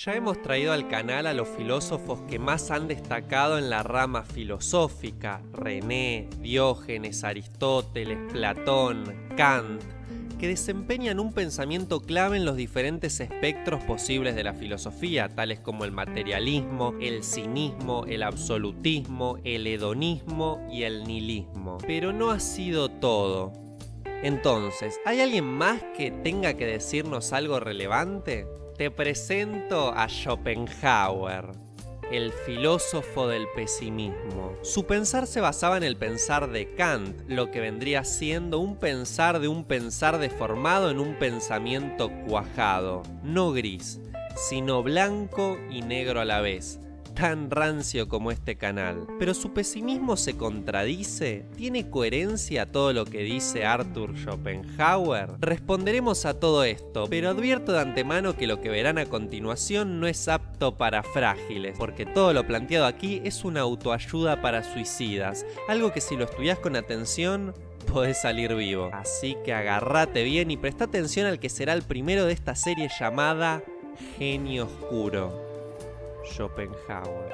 Ya hemos traído al canal a los filósofos que más han destacado en la rama filosófica: René, Diógenes, Aristóteles, Platón, Kant, que desempeñan un pensamiento clave en los diferentes espectros posibles de la filosofía, tales como el materialismo, el cinismo, el absolutismo, el hedonismo y el nihilismo. Pero no ha sido todo. Entonces, ¿hay alguien más que tenga que decirnos algo relevante? Te presento a Schopenhauer, el filósofo del pesimismo. Su pensar se basaba en el pensar de Kant, lo que vendría siendo un pensar deformado en un pensamiento cuajado, no gris, sino blanco y negro a la vez. Tan rancio como este canal. ¿Pero su pesimismo se contradice? ¿Tiene coherencia todo lo que dice Arthur Schopenhauer? Responderemos a todo esto, pero advierto de antemano que lo que verán a continuación no es apto para frágiles, porque todo lo planteado aquí es una autoayuda para suicidas, algo que si lo estudias con atención podés salir vivo. Así que agárrate bien y presta atención al que será el primero de esta serie llamada Genio Oscuro. Schopenhauer.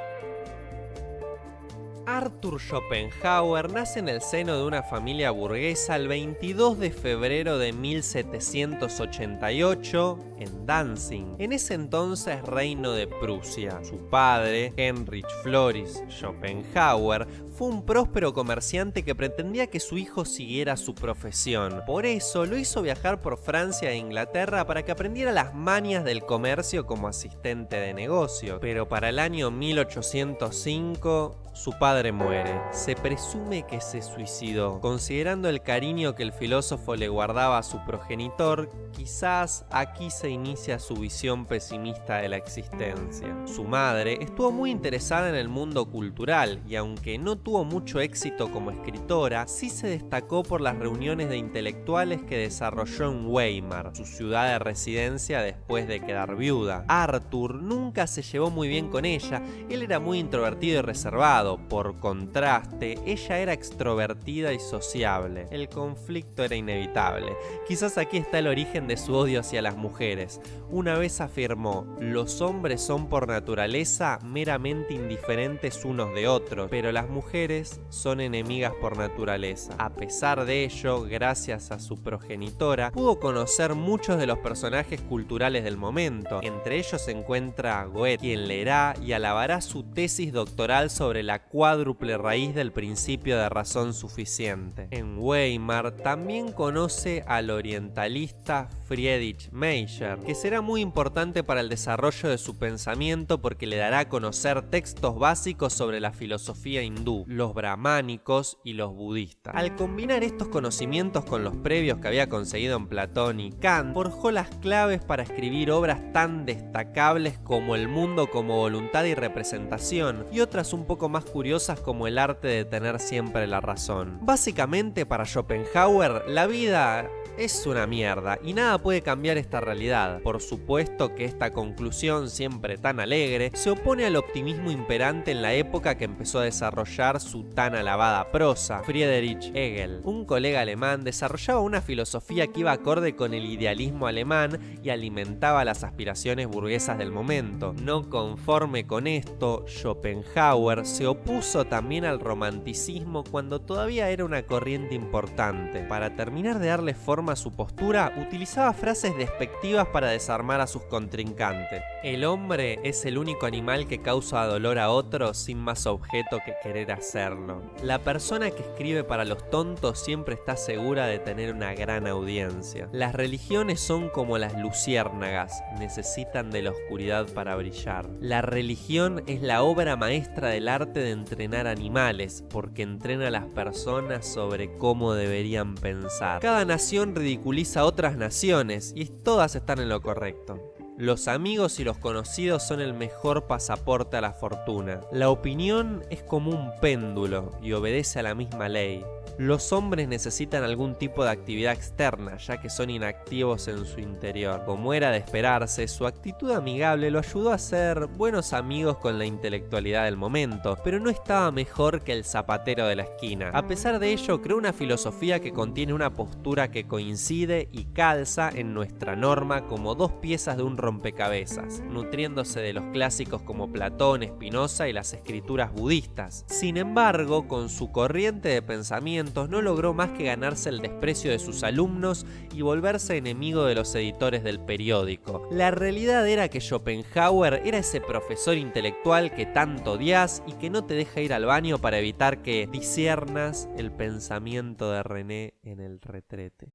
Arthur Schopenhauer nace en el seno de una familia burguesa el 22 de febrero de 1788 en Danzig, en ese entonces reino de Prusia. Su padre, Heinrich Floris Schopenhauer, fue un próspero comerciante que pretendía que su hijo siguiera su profesión. Por eso lo hizo viajar por Francia e Inglaterra para que aprendiera las mañas del comercio como asistente de negocio. Pero para el año 1805, su padre muere. Se presume que se suicidó. Considerando el cariño que el filósofo le guardaba a su progenitor, quizás aquí se inicia su visión pesimista de la existencia. Su madre estuvo muy interesada en el mundo cultural y aunque no tuvo mucho éxito como escritora, sí se destacó por las reuniones de intelectuales que desarrolló en Weimar, su ciudad de residencia después de quedar viuda. Arthur nunca se llevó muy bien con ella, él era muy introvertido y reservado. Por contraste, ella era extrovertida y sociable. El conflicto era inevitable. Quizás aquí está el origen de su odio hacia las mujeres. Una vez afirmó: los hombres son por naturaleza meramente indiferentes unos de otros, pero las mujeres son enemigas por naturaleza. A pesar de ello, gracias a su progenitora, pudo conocer muchos de los personajes culturales del momento. Entre ellos se encuentra Goethe, quien leerá y alabará su tesis doctoral sobre la cuádruple raíz del principio de razón suficiente. En Weimar también conoce al orientalista Friedrich Nietzsche, que será muy importante para el desarrollo de su pensamiento porque le dará a conocer textos básicos sobre la filosofía hindú, los brahmánicos y los budistas. Al combinar estos conocimientos con los previos que había conseguido en Platón y Kant, forjó las claves para escribir obras tan destacables como El mundo como voluntad y representación, y otras un poco más curiosas como El arte de tener siempre la razón. Básicamente, para Schopenhauer, la vida es una mierda y nada puede cambiar esta realidad. Por supuesto que esta conclusión, siempre tan alegre, se opone al optimismo imperante en la época que empezó a desarrollar su tan alabada prosa. Friedrich Hegel, un colega alemán, desarrollaba una filosofía que iba acorde con el idealismo alemán y alimentaba las aspiraciones burguesas del momento. No conforme con esto, Schopenhauer se opuso también al romanticismo cuando todavía era una corriente importante. Para terminar de darle forma a su postura, utilizaba frases despectivas para desarmar a sus contrincantes. El hombre es el único animal que causa dolor a otro sin más objeto que querer hacerlo. La persona que escribe para los tontos siempre está segura de tener una gran audiencia. Las religiones son como las luciérnagas, necesitan de la oscuridad para brillar. La religión es la obra maestra del arte de entrenar animales, porque entrena a las personas sobre cómo deberían pensar. Cada nación ridiculiza a otras naciones y todas están en lo correcto. Los amigos y los conocidos son el mejor pasaporte a la fortuna. La opinión es como un péndulo y obedece a la misma ley. Los hombres necesitan algún tipo de actividad externa, ya que son inactivos en su interior. Como era de esperarse, su actitud amigable lo ayudó a ser buenos amigos con la intelectualidad del momento, pero no estaba mejor que el zapatero de la esquina. A pesar de ello, creó una filosofía que contiene una postura que coincide y calza en nuestra norma como dos piezas de un rompecabezas, nutriéndose de los clásicos como Platón, Spinoza y las escrituras budistas. Sin embargo, con su corriente de pensamiento, no logró más que ganarse el desprecio de sus alumnos y volverse enemigo de los editores del periódico. La realidad era que Schopenhauer era ese profesor intelectual que tanto odias y que no te deja ir al baño para evitar que disciernas el pensamiento de René en el retrete.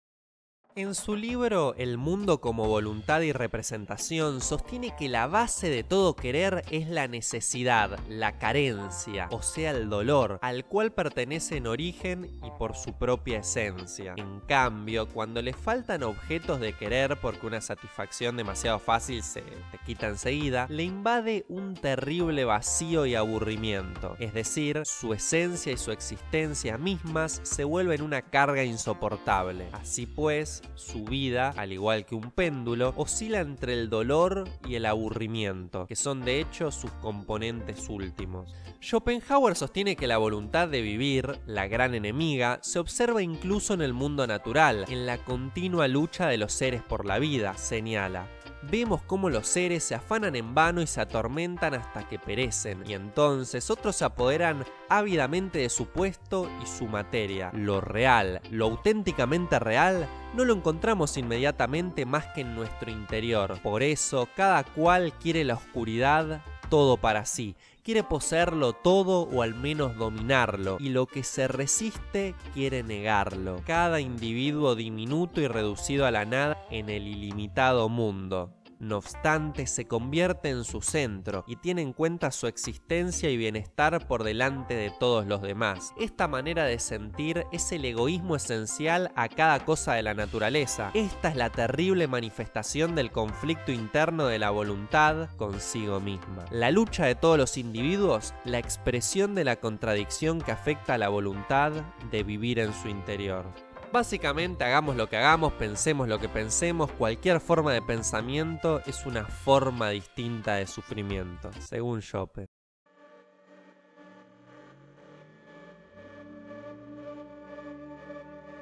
En su libro El mundo como voluntad y representación sostiene que la base de todo querer es la necesidad, la carencia, o sea el dolor, al cual pertenece en origen y por su propia esencia. En cambio, cuando le faltan objetos de querer porque una satisfacción demasiado fácil se te quita enseguida, le invade un terrible vacío y aburrimiento, es decir, su esencia y su existencia mismas se vuelven una carga insoportable. Así pues, su vida, al igual que un péndulo, oscila entre el dolor y el aburrimiento, que son de hecho sus componentes últimos. Schopenhauer sostiene que la voluntad de vivir, la gran enemiga, se observa incluso en el mundo natural, en la continua lucha de los seres por la vida, señala. Vemos cómo los seres se afanan en vano y se atormentan hasta que perecen, y entonces otros se apoderan ávidamente de su puesto y su materia. Lo real, lo auténticamente real, no lo encontramos inmediatamente más que en nuestro interior. Por eso, cada cual quiere la oscuridad todo para sí. Quiere poseerlo todo o al menos dominarlo, y lo que se resiste quiere negarlo. Cada individuo diminuto y reducido a la nada en el ilimitado mundo. No obstante, se convierte en su centro y tiene en cuenta su existencia y bienestar por delante de todos los demás. Esta manera de sentir es el egoísmo esencial a cada cosa de la naturaleza. Esta es la terrible manifestación del conflicto interno de la voluntad consigo misma. La lucha de todos los individuos, la expresión de la contradicción que afecta a la voluntad de vivir en su interior. Básicamente, hagamos lo que hagamos, pensemos lo que pensemos, cualquier forma de pensamiento es una forma distinta de sufrimiento, según Schopenhauer.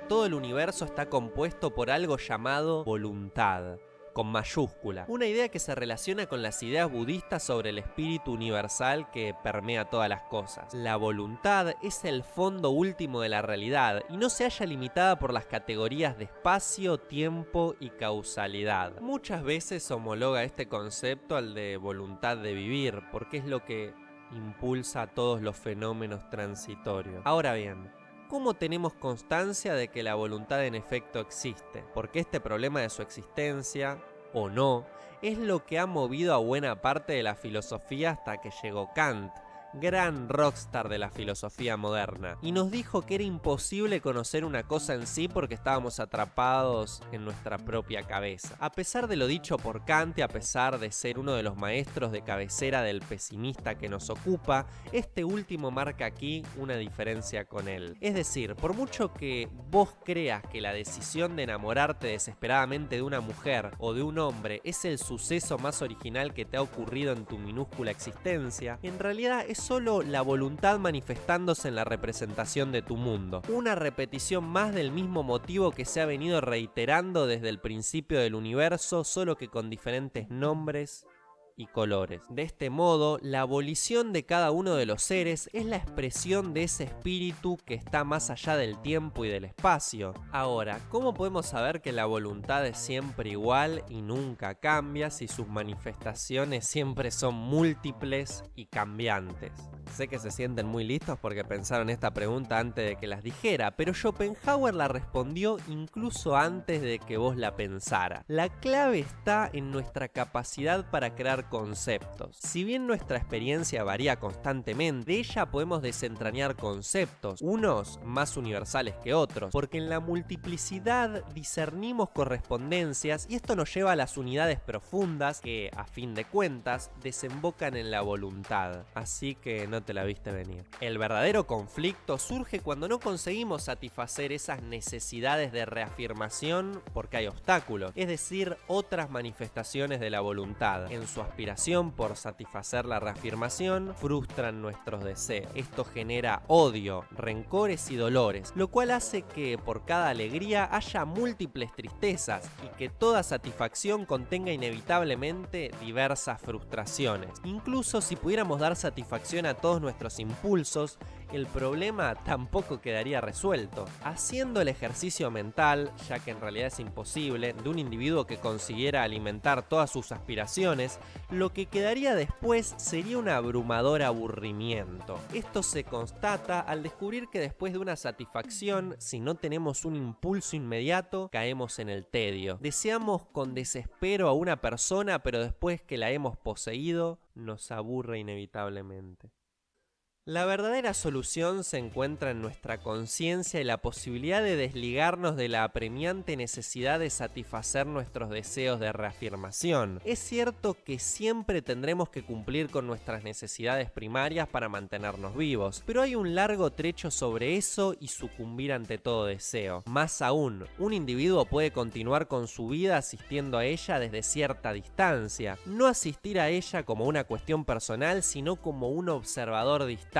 Todo el universo está compuesto por algo llamado voluntad, con mayúscula. Una idea que se relaciona con las ideas budistas sobre el espíritu universal que permea todas las cosas. La voluntad es el fondo último de la realidad y no se halla limitada por las categorías de espacio, tiempo y causalidad. Muchas veces homologa este concepto al de voluntad de vivir, porque es lo que impulsa a todos los fenómenos transitorios. Ahora bien, ¿cómo tenemos constancia de que la voluntad en efecto existe? Porque este problema de su existencia, o no, es lo que ha movido a buena parte de la filosofía hasta que llegó Kant, gran rockstar de la filosofía moderna, y nos dijo que era imposible conocer una cosa en sí porque estábamos atrapados en nuestra propia cabeza. A pesar de lo dicho por Kant y a pesar de ser uno de los maestros de cabecera del pesimista que nos ocupa, este último marca aquí una diferencia con él. Es decir, por mucho que vos creas que la decisión de enamorarte desesperadamente de una mujer o de un hombre es el suceso más original que te ha ocurrido en tu minúscula existencia, en realidad es solo la voluntad manifestándose en la representación de tu mundo. Una repetición más del mismo motivo que se ha venido reiterando desde el principio del universo, solo que con diferentes nombres y colores. De este modo, la abolición de cada uno de los seres es la expresión de ese espíritu que está más allá del tiempo y del espacio. Ahora, ¿cómo podemos saber que la voluntad es siempre igual y nunca cambia si sus manifestaciones siempre son múltiples y cambiantes? Sé que se sienten muy listos porque pensaron esta pregunta antes de que las dijera, pero Schopenhauer la respondió incluso antes de que vos la pensara. La clave está en nuestra capacidad para crear desentrañar conceptos. Si bien nuestra experiencia varía constantemente, de ella podemos desentrañar conceptos, unos más universales que otros, porque en la multiplicidad discernimos correspondencias y esto nos lleva a las unidades profundas que, a fin de cuentas, desembocan en la voluntad. Así que no te la viste venir. El verdadero conflicto surge cuando no conseguimos satisfacer esas necesidades de reafirmación porque hay obstáculos, es decir, otras manifestaciones de la voluntad. En su aspiración por satisfacer la reafirmación, frustran nuestros deseos. Esto genera odio, rencores y dolores, lo cual hace que por cada alegría haya múltiples tristezas y que toda satisfacción contenga inevitablemente diversas frustraciones. Incluso si pudiéramos dar satisfacción a todos nuestros impulsos, el problema tampoco quedaría resuelto. Haciendo el ejercicio mental, ya que en realidad es imposible, de un individuo que consiguiera alimentar todas sus aspiraciones, lo que quedaría después sería un abrumador aburrimiento. Esto se constata al descubrir que después de una satisfacción, si no tenemos un impulso inmediato, caemos en el tedio. Deseamos con desespero a una persona, pero después que la hemos poseído, nos aburre inevitablemente. La verdadera solución se encuentra en nuestra conciencia y la posibilidad de desligarnos de la apremiante necesidad de satisfacer nuestros deseos de reafirmación. Es cierto que siempre tendremos que cumplir con nuestras necesidades primarias para mantenernos vivos, pero hay un largo trecho sobre eso y sucumbir ante todo deseo. Más aún, un individuo puede continuar con su vida asistiendo a ella desde cierta distancia, no asistir a ella como una cuestión personal, sino como un observador distante,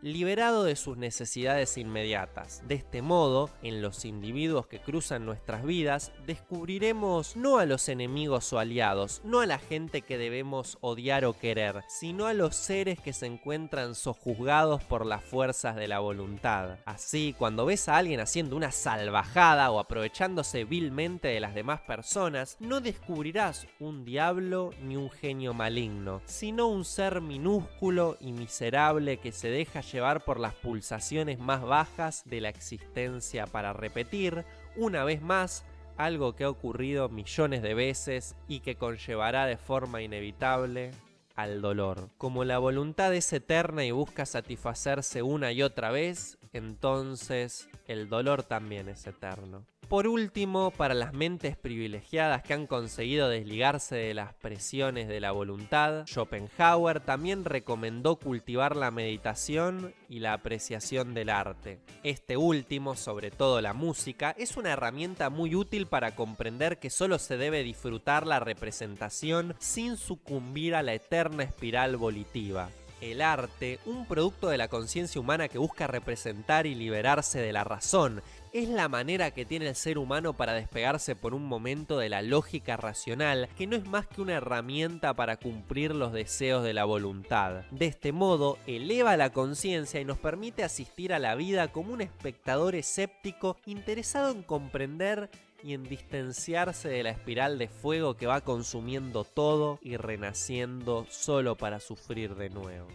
liberado de sus necesidades inmediatas. De este modo, en los individuos que cruzan nuestras vidas, descubriremos no a los enemigos o aliados, no a la gente que debemos odiar o querer, sino a los seres que se encuentran sojuzgados por las fuerzas de la voluntad. Así, cuando ves a alguien haciendo una salvajada o aprovechándose vilmente de las demás personas, no descubrirás un diablo ni un genio maligno, sino un ser minúsculo y miserable que se deja llevar por las pulsaciones más bajas de la existencia para repetir, una vez más, algo que ha ocurrido millones de veces y que conllevará de forma inevitable al dolor. Como la voluntad es eterna y busca satisfacerse una y otra vez, entonces el dolor también es eterno. Por último, para las mentes privilegiadas que han conseguido desligarse de las presiones de la voluntad, Schopenhauer también recomendó cultivar la meditación y la apreciación del arte. Este último, sobre todo la música, es una herramienta muy útil para comprender que solo se debe disfrutar la representación sin sucumbir a la eterna espiral volitiva. El arte, un producto de la conciencia humana que busca representar y liberarse de la razón, es la manera que tiene el ser humano para despegarse por un momento de la lógica racional, que no es más que una herramienta para cumplir los deseos de la voluntad. De este modo, eleva la conciencia y nos permite asistir a la vida como un espectador escéptico interesado en comprender y en distanciarse de la espiral de fuego que va consumiendo todo y renaciendo solo para sufrir de nuevo.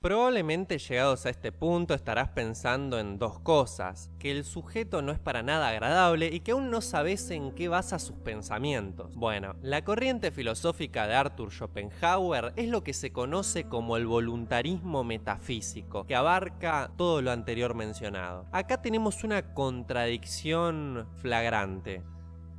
Probablemente llegados a este punto estarás pensando en dos cosas: que el sujeto no es para nada agradable y que aún no sabes en qué basa sus pensamientos. Bueno, la corriente filosófica de Arthur Schopenhauer es lo que se conoce como el voluntarismo metafísico, que abarca todo lo anterior mencionado. Acá tenemos una contradicción flagrante.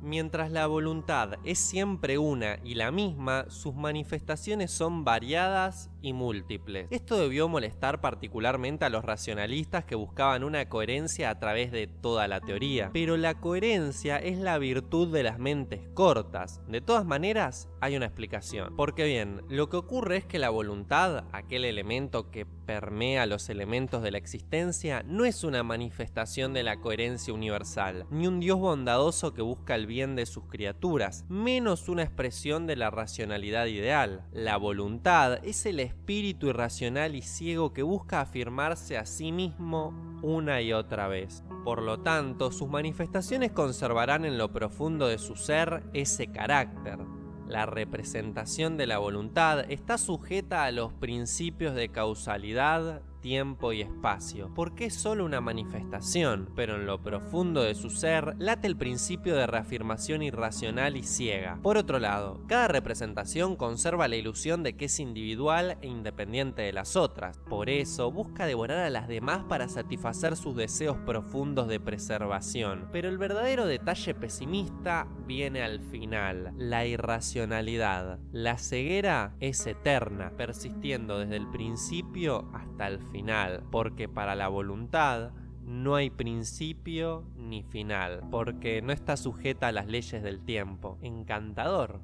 Mientras la voluntad es siempre una y la misma, sus manifestaciones son variadas y múltiples. Esto debió molestar particularmente a los racionalistas que buscaban una coherencia a través de toda la teoría. Pero la coherencia es la virtud de las mentes cortas. De todas maneras, hay una explicación. Porque bien, lo que ocurre es que la voluntad, aquel elemento que permea los elementos de la existencia, no es una manifestación de la coherencia universal, ni un Dios bondadoso que busca el bien de sus criaturas, menos una expresión de la racionalidad ideal. La voluntad es el espíritu irracional y ciego que busca afirmarse a sí mismo una y otra vez. Por lo tanto, sus manifestaciones conservarán en lo profundo de su ser ese carácter. La representación de la voluntad está sujeta a los principios de causalidad, tiempo y espacio, porque es solo una manifestación, pero en lo profundo de su ser late el principio de reafirmación irracional y ciega. Por otro lado, cada representación conserva la ilusión de que es individual e independiente de las otras. Por eso busca devorar a las demás para satisfacer sus deseos profundos de preservación. Pero el verdadero detalle pesimista viene al final: la irracionalidad. La ceguera es eterna, persistiendo desde el principio hasta el final, porque para la voluntad no hay principio ni final, porque no está sujeta a las leyes del tiempo. Encantador,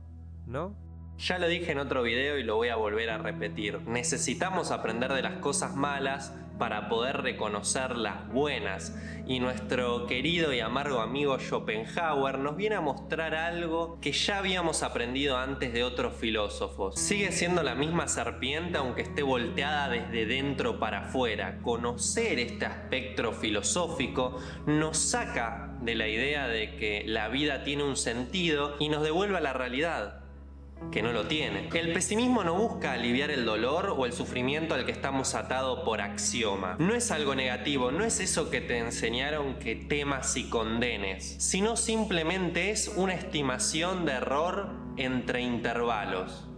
¿no? Ya lo dije en otro video y lo voy a volver a repetir. Necesitamos aprender de las cosas malas para poder reconocer las buenas. Y nuestro querido y amargo amigo Schopenhauer nos viene a mostrar algo que ya habíamos aprendido antes de otros filósofos. Sigue siendo la misma serpiente aunque esté volteada desde dentro para afuera. Conocer este aspecto filosófico nos saca de la idea de que la vida tiene un sentido y nos devuelve a la realidad, que no lo tiene. El pesimismo no busca aliviar el dolor o el sufrimiento al que estamos atados por axioma. No es algo negativo, no es eso que te enseñaron que temas y condenes, sino simplemente es una estimación de error entre intervalos.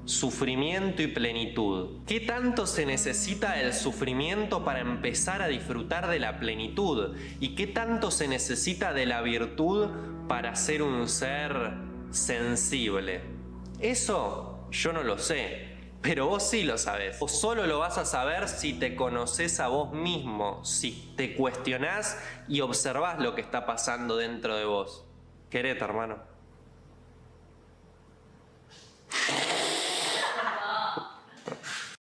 Sufrimiento y plenitud. ¿Qué tanto se necesita el sufrimiento para empezar a disfrutar de la plenitud? ¿Y qué tanto se necesita de la virtud para ser un ser sensible? Eso yo no lo sé, pero vos sí lo sabés. O solo lo vas a saber si te conocés a vos mismo, si te cuestionás y observás lo que está pasando dentro de vos. Querete, hermano.